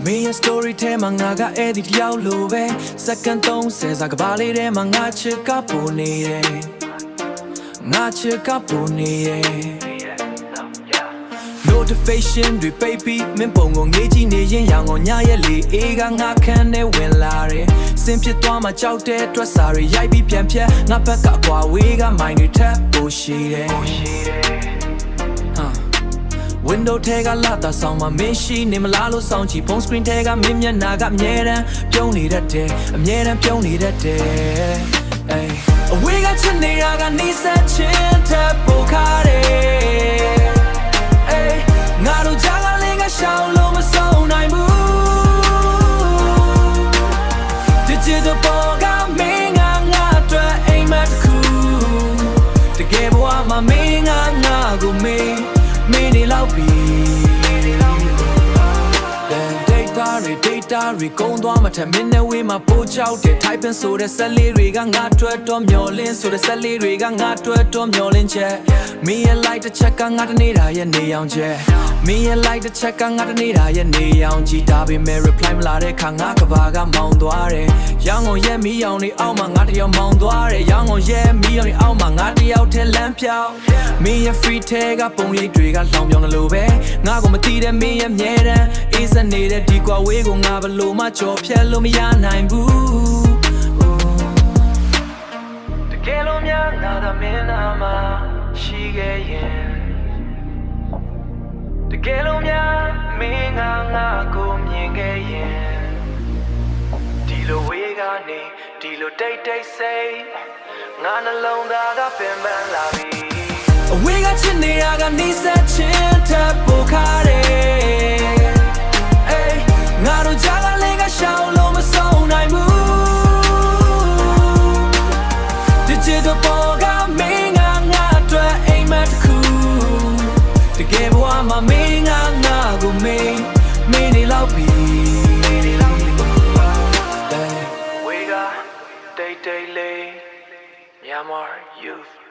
Me a story ထဲမှာငါကအဲ့ဒီတယောက်လိုပဲ second 30စာကဘာလေးထဲမှာငါချစ်ကပိုနေတယ်ငါချစ်ကပိုနေတယ် Notification တွေ baby မင်းပုံကိုငေးကြည့်နေရင်ရောင်ကိုညရဲ့လေအေးကငါခန်းနဲ့ဝင်လာတယ်စင်ဖြစ်သွားမှကြောက်တဲ့အတွက်စာတွေရိုက်ပြီးပြန်ဖြတ်ငါဘက်ကအကွာဝေးကမိုင်းတွေထပ်ပိုရှိတယ်Window ထဲကလာတာဆောင်မှာမင်းရှိနေမလားလို့စောင့်ကြည့် phone screen ထဲကမင်းမျက်နှာကအမြဲတမ်းပြုံးနေတတ်တယ်အမြဲတမ်းပြုံးနေတတ်တယ်အဝေးကချစ်နေတာကနေဆက်ချင်းထပ်ပိုခါတယ်ငါတို့ကြားကလေးကရှောင်းလို့မဆုံးနိုင်ဘူး Digital ပေါ်ကမင်းငါအတွက်အိမ်မက်တစ်ခုတကယ်ဘဝမှာမင်းငါကိုမင်းနေလောက်ပြီ data တွေကုန်သွားမှထက်မင်းနဲ့ဝေးမှာပိုးချောက်တယ် typing ဆိုတဲ့ဆက်လေးတွေကငါအတွက်တော့မျောလင်းဆိုတဲ့ဆက်လေးတွေကငါအတွက်တော့မျောလင်းချက်မင်းရဲ့ like တစ်ချက်ကငါတနေတာရဲ့နေအောင်ချက်မင်းရဲ့ like တစ်ချက်ကငါတနေတာရဲ့နေအောင်ကြည့်ဒါပေမဲ့ reply မလာတဲ့ခါငါကဘာကမောင်းသွားတယ်ရောင်းကုန်ရဲ့မီးရောင်တွေအောက်မှာငါတယောက်မောင်းသွားတယ်ရောင်းကုန်ရဲ့မီးရောင်တွေအောက်မှာငါတယောက်ထဲလမ်းဖြောင်းမင်းရဲ့ free ထဲကပုံရိပ်တွေကလောင်ပြောင်းတယ်လို့ပဲငါကိုမသိတဲ့မင်းရဲ့မြဲတမ်းအေးစက်နေတဲ့ဒီကွာဝေးကိုငါဘလို့မှကြော်ဖြတ်လို့မရနိုင်ဘူးတကယ်လို့များငါသာမင်းနာမှာရှိခဲ့ရင်တကယ်လို့များမင်းငါကိုမြင်ခဲ့ရင်ဒီလိုဝေးကနေဒီလိုတိတ်တိတ်စိတ်ငါနှလုံးသားကပင်ပန်းလာပြီအဝေးကချစ်နေတာကနေဆက်ချင်းထပ်ပိုခါတယ်ငါတို့ကြားကလေးကရှောင်းလို့မဆုံးနိုင်ဘူး Digital ပေါ်ကမင်းငါအတွက်အိမ်မက်တစ်ခုတကယ်ဘဝမှာမင်းငါကိုမင်းနေလောက်ပြီဝေးကတိတ်တိတ်လေးMyanmar youth